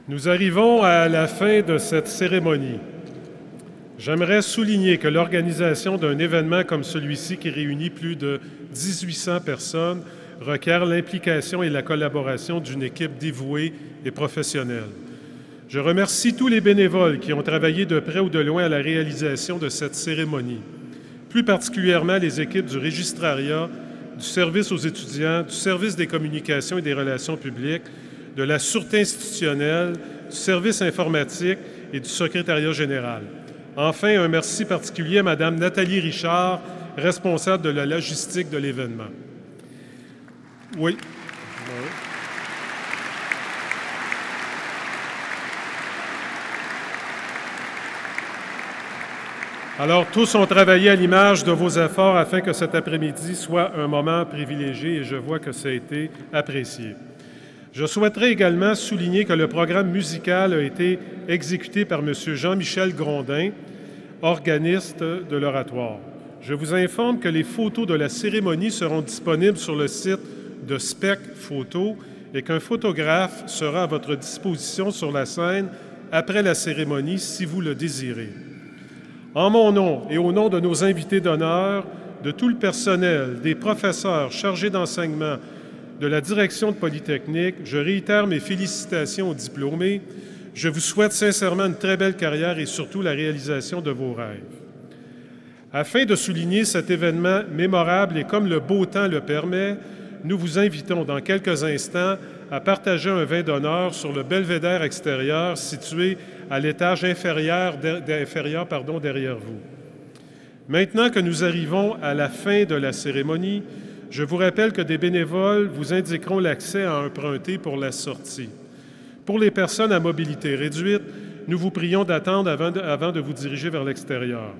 Nous arrivons à la fin de cette cérémonie. J'aimerais souligner que l'organisation d'un événement comme celui-ci, qui réunit plus de 1800 personnes, requiert l'implication et la collaboration d'une équipe dévouée et professionnelle. Je remercie tous les bénévoles qui ont travaillé de près ou de loin à la réalisation de cette cérémonie, plus particulièrement les équipes du Registrariat, du service aux étudiants, du service des communications et des relations publiques, de la Sûreté institutionnelle, du service informatique et du secrétariat général. Enfin, un merci particulier à Mme Nathalie Richard, responsable de la logistique de l'événement. Oui. Alors, tous ont travaillé à l'image de vos efforts afin que cet après-midi soit un moment privilégié et je vois que ça a été apprécié. Je souhaiterais également souligner que le programme musical a été exécuté par M. Jean-Michel Grondin, organiste de l'Oratoire. Je vous informe que les photos de la cérémonie seront disponibles sur le site de Spec Photo et qu'un photographe sera à votre disposition sur la scène après la cérémonie si vous le désirez. En mon nom et au nom de nos invités d'honneur, de tout le personnel, des professeurs chargés d'enseignement, de la direction de Polytechnique, je réitère mes félicitations aux diplômés. Je vous souhaite sincèrement une très belle carrière et surtout la réalisation de vos rêves. Afin de souligner cet événement mémorable et comme le beau temps le permet, nous vous invitons dans quelques instants à partager un vin d'honneur sur le belvédère extérieur situé à l'étage inférieur derrière vous. Maintenant que nous arrivons à la fin de la cérémonie, je vous rappelle que des bénévoles vous indiqueront l'accès à emprunter pour la sortie. Pour les personnes à mobilité réduite, nous vous prions d'attendre avant de vous diriger vers l'extérieur.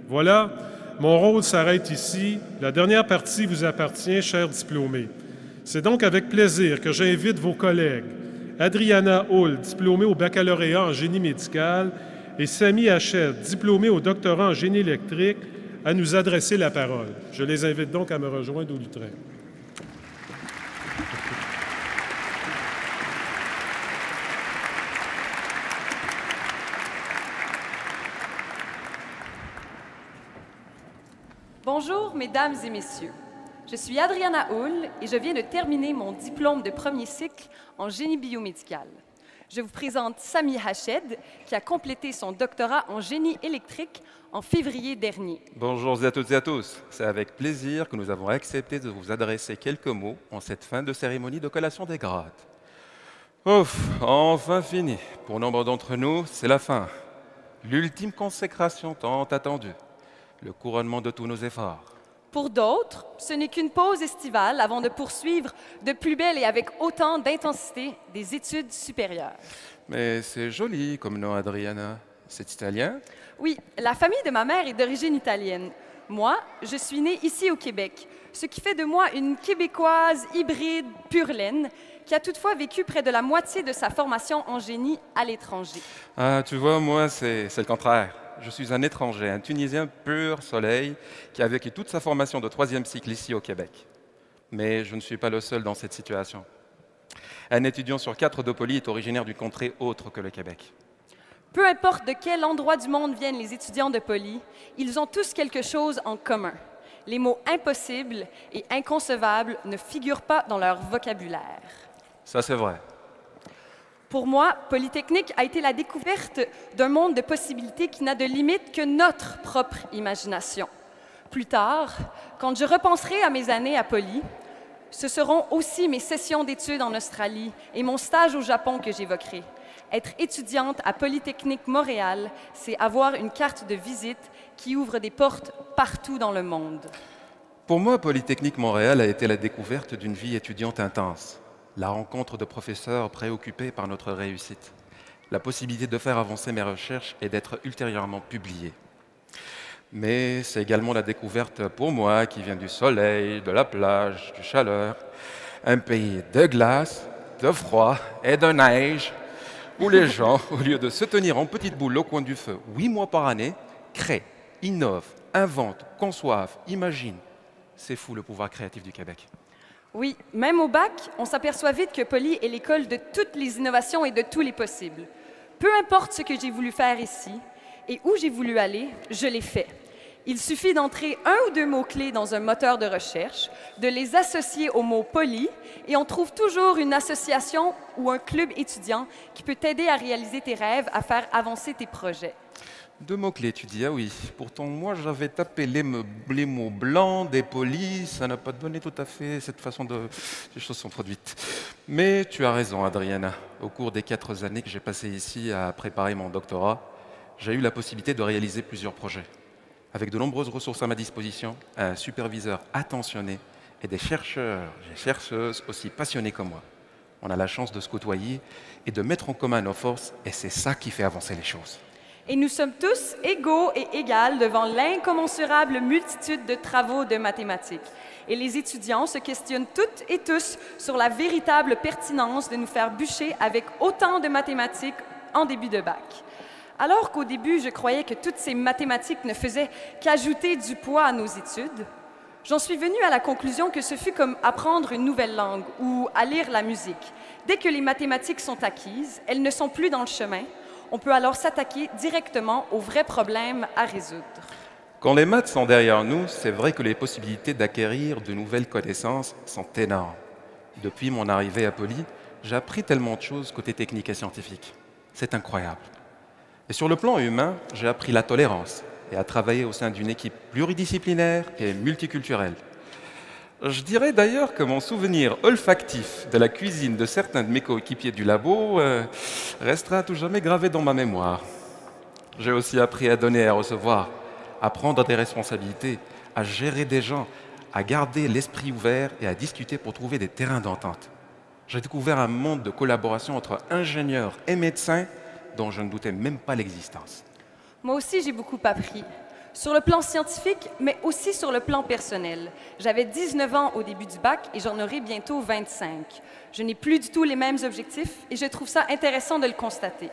Voilà, mon rôle s'arrête ici. La dernière partie vous appartient, chers diplômés. C'est donc avec plaisir que j'invite vos collègues Adriana Hull, diplômée au baccalauréat en génie médical, et Samy Hachette, diplômée au doctorat en génie électrique, à nous adresser la parole. Je les invite donc à me rejoindre au lutrin. Bonjour, mesdames et messieurs. Je suis Adriana Hull et je viens de terminer mon diplôme de premier cycle en génie biomédical. Je vous présente Samy Hached, qui a complété son doctorat en génie électrique en février dernier. Bonjour à toutes et à tous. C'est avec plaisir que nous avons accepté de vous adresser quelques mots en cette fin de cérémonie de collation des grades. Ouf, enfin fini. Pour nombre d'entre nous, c'est la fin. L'ultime consécration tant attendue. Le couronnement de tous nos efforts. Pour d'autres, ce n'est qu'une pause estivale avant de poursuivre de plus belle et avec autant d'intensité des études supérieures. Mais c'est joli comme nom, Adriana. C'est italien? Oui, la famille de ma mère est d'origine italienne. Moi, je suis née ici au Québec, ce qui fait de moi une Québécoise hybride pure laine qui a toutefois vécu près de la moitié de sa formation en génie à l'étranger. Ah, tu vois, moi, c'est le contraire. Je suis un étranger, un Tunisien pur soleil, qui a vécu toute sa formation de 3e cycle ici au Québec. Mais je ne suis pas le seul dans cette situation. Un étudiant sur 4 de Poly est originaire d'une contrée autre que le Québec. Peu importe de quel endroit du monde viennent les étudiants de Poly, ils ont tous quelque chose en commun. Les mots impossible et inconcevable ne figurent pas dans leur vocabulaire. Ça, c'est vrai. Pour moi, Polytechnique a été la découverte d'un monde de possibilités qui n'a de limite que notre propre imagination. Plus tard, quand je repenserai à mes années à Poly, ce seront aussi mes sessions d'études en Australie et mon stage au Japon que j'évoquerai. Être étudiante à Polytechnique Montréal, c'est avoir une carte de visite qui ouvre des portes partout dans le monde. Pour moi, Polytechnique Montréal a été la découverte d'une vie étudiante intense. La rencontre de professeurs préoccupés par notre réussite, la possibilité de faire avancer mes recherches et d'être ultérieurement publié. Mais c'est également la découverte pour moi qui vient du soleil, de la plage, du chaleur, un pays de glace, de froid et de neige, où les gens, au lieu de se tenir en petite boule au coin du feu 8 mois par année, créent, innovent, inventent, conçoivent, imaginent. C'est fou le pouvoir créatif du Québec. Oui, même au bac, on s'aperçoit vite que Poly est l'école de toutes les innovations et de tous les possibles. Peu importe ce que j'ai voulu faire ici et où j'ai voulu aller, je l'ai fait. Il suffit d'entrer un ou deux mots-clés dans un moteur de recherche, de les associer au mot Poly, et on trouve toujours une association ou un club étudiant qui peut t'aider à réaliser tes rêves, à faire avancer tes projets. Deux mots-clés, tu dis, ah oui. Pourtant, moi, j'avais tapé les mots blancs, des polis, ça n'a pas donné tout à fait cette façon de... Les choses sont produites. Mais tu as raison, Adriana. Au cours des 4 années que j'ai passées ici à préparer mon doctorat, j'ai eu la possibilité de réaliser plusieurs projets. Avec de nombreuses ressources à ma disposition, un superviseur attentionné et des chercheurs et chercheuses aussi passionnés comme moi. On a la chance de se côtoyer et de mettre en commun nos forces, et c'est ça qui fait avancer les choses. Et nous sommes tous égaux et égales devant l'incommensurable multitude de travaux de mathématiques. Et les étudiants se questionnent toutes et tous sur la véritable pertinence de nous faire bûcher avec autant de mathématiques en début de bac. Alors qu'au début, je croyais que toutes ces mathématiques ne faisaient qu'ajouter du poids à nos études, j'en suis venue à la conclusion que ce fut comme apprendre une nouvelle langue ou à lire la musique. Dès que les mathématiques sont acquises, elles ne sont plus dans le chemin. On peut alors s'attaquer directement aux vrais problèmes à résoudre. Quand les maths sont derrière nous, c'est vrai que les possibilités d'acquérir de nouvelles connaissances sont énormes. Depuis mon arrivée à Poly, j'ai appris tellement de choses côté technique et scientifique. C'est incroyable. Et sur le plan humain, j'ai appris la tolérance et à travailler au sein d'une équipe pluridisciplinaire et multiculturelle. Je dirais d'ailleurs que mon souvenir olfactif de la cuisine de certains de mes coéquipiers du labo restera à tout jamais gravé dans ma mémoire. J'ai aussi appris à donner et à recevoir, à prendre des responsabilités, à gérer des gens, à garder l'esprit ouvert et à discuter pour trouver des terrains d'entente. J'ai découvert un monde de collaboration entre ingénieurs et médecins dont je ne doutais même pas l'existence. Moi aussi, j'ai beaucoup appris. Sur le plan scientifique, mais aussi sur le plan personnel. J'avais 19 ans au début du bac et j'en aurai bientôt 25. Je n'ai plus du tout les mêmes objectifs et je trouve ça intéressant de le constater.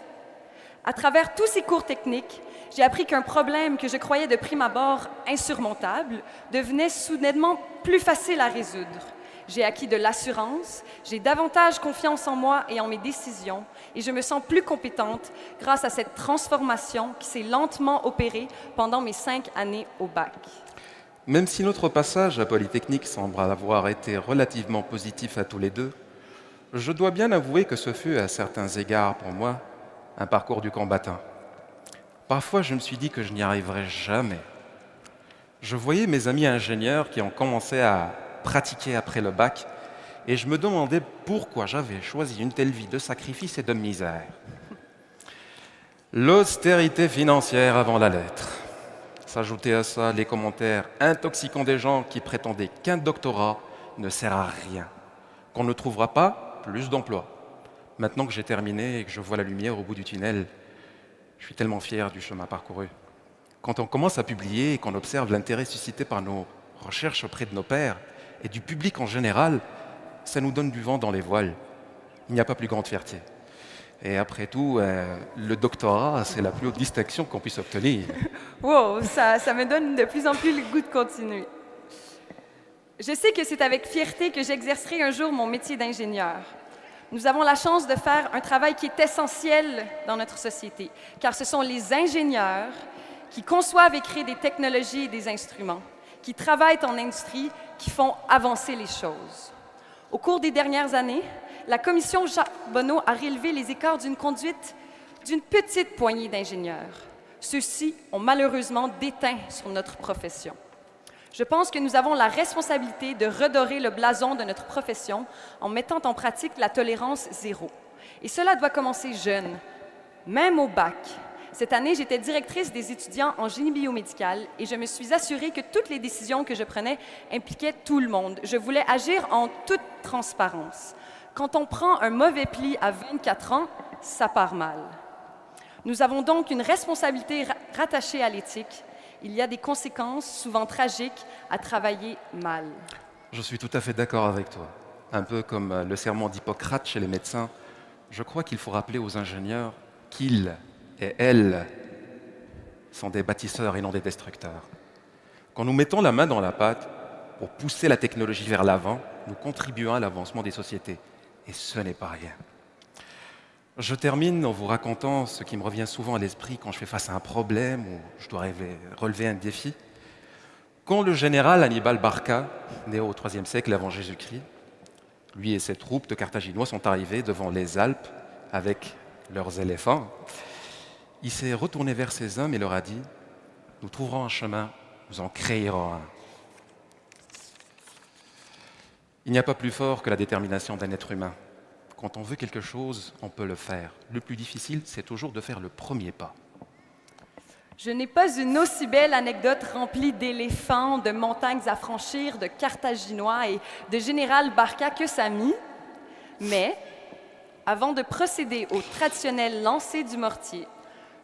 À travers tous ces cours techniques, j'ai appris qu'un problème que je croyais de prime abord insurmontable devenait soudainement plus facile à résoudre. J'ai acquis de l'assurance, j'ai davantage confiance en moi et en mes décisions, et je me sens plus compétente grâce à cette transformation qui s'est lentement opérée pendant mes 5 années au bac. Même si notre passage à Polytechnique semble avoir été relativement positif à tous les deux, je dois bien avouer que ce fut, à certains égards pour moi, un parcours du combattant. Parfois, je me suis dit que je n'y arriverais jamais. Je voyais mes amis ingénieurs qui ont commencé à pratiquer après le bac, et je me demandais pourquoi j'avais choisi une telle vie de sacrifice et de misère. L'austérité financière avant la lettre. S'ajouter à ça les commentaires intoxicants des gens qui prétendaient qu'un doctorat ne sert à rien, qu'on ne trouvera pas plus d'emplois. Maintenant que j'ai terminé et que je vois la lumière au bout du tunnel, je suis tellement fier du chemin parcouru. Quand on commence à publier et qu'on observe l'intérêt suscité par nos recherches auprès de nos pairs et du public en général, ça nous donne du vent dans les voiles. Il n'y a pas plus grande fierté. Et après tout, le doctorat, c'est la plus haute distinction qu'on puisse obtenir. Wow, ça me donne de plus en plus le goût de continuer. Je sais que c'est avec fierté que j'exercerai un jour mon métier d'ingénieur. Nous avons la chance de faire un travail qui est essentiel dans notre société, car ce sont les ingénieurs qui conçoivent et créent des technologies et des instruments, qui travaillent en industrie, qui font avancer les choses. Au cours des dernières années, la commission Charbonneau a relevé les écarts d'une conduite d'une petite poignée d'ingénieurs. Ceux-ci ont malheureusement déteint sur notre profession. Je pense que nous avons la responsabilité de redorer le blason de notre profession en mettant en pratique la tolérance zéro. Et cela doit commencer jeune, même au bac. Cette année, j'étais directrice des étudiants en génie biomédical et je me suis assurée que toutes les décisions que je prenais impliquaient tout le monde. Je voulais agir en toute transparence. Quand on prend un mauvais pli à 24 ans, ça part mal. Nous avons donc une responsabilité rattachée à l'éthique. Il y a des conséquences, souvent tragiques, à travailler mal. Je suis tout à fait d'accord avec toi. Un peu comme le serment d'Hippocrate chez les médecins, je crois qu'il faut rappeler aux ingénieurs qu'ils et elles sont des bâtisseurs et non des destructeurs. Quand nous mettons la main dans la pâte, pour pousser la technologie vers l'avant, nous contribuons à l'avancement des sociétés. Et ce n'est pas rien. Je termine en vous racontant ce qui me revient souvent à l'esprit quand je fais face à un problème ou je dois relever un défi. Quand le général Hannibal Barca, né au IIIe siècle avant Jésus-Christ, lui et ses troupes de Carthaginois sont arrivés devant les Alpes avec leurs éléphants, il s'est retourné vers ces hommes et leur a dit « Nous trouverons un chemin, nous en créerons un. » Il n'y a pas plus fort que la détermination d'un être humain. Quand on veut quelque chose, on peut le faire. Le plus difficile, c'est toujours de faire le premier pas. Je n'ai pas une aussi belle anecdote remplie d'éléphants, de montagnes à franchir, de Carthaginois et de général Barca que Samy, mais avant de procéder au traditionnel lancer du mortier,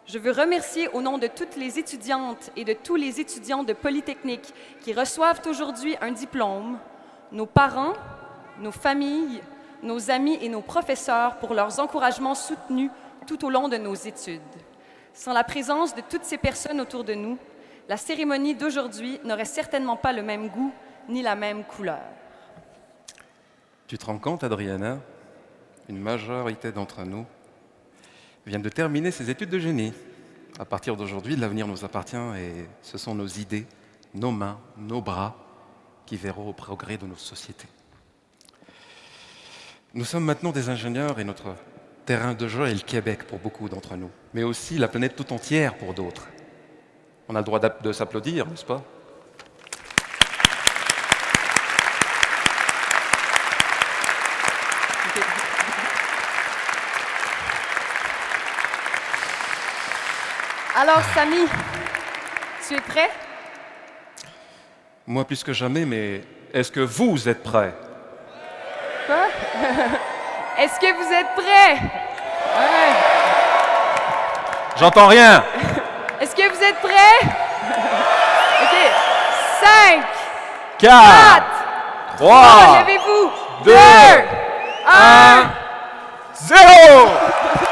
je veux remercier au nom de toutes les étudiantes et de tous les étudiants de Polytechnique qui reçoivent aujourd'hui un diplôme, nos parents, nos familles, nos amis et nos professeurs pour leurs encouragements soutenus tout au long de nos études. Sans la présence de toutes ces personnes autour de nous, la cérémonie d'aujourd'hui n'aurait certainement pas le même goût ni la même couleur. Tu te rends compte, Adriana, une majorité d'entre nous viennent de terminer ses études de génie. À partir d'aujourd'hui, l'avenir nous appartient et ce sont nos idées, nos mains, nos bras qui verront au progrès de nos sociétés. Nous sommes maintenant des ingénieurs et notre terrain de jeu est le Québec pour beaucoup d'entre nous, mais aussi la planète tout entière pour d'autres. On a le droit de s'applaudir, n'est-ce pas? Alors, Samy, tu es prêt? Moi, plus que jamais, mais est-ce que vous êtes prêts? Quoi? Est-ce que vous êtes prêts? Ouais. J'entends rien! Est-ce que vous êtes prêts? OK. 5, 4, 3, levez-vous. 2, 1, 0!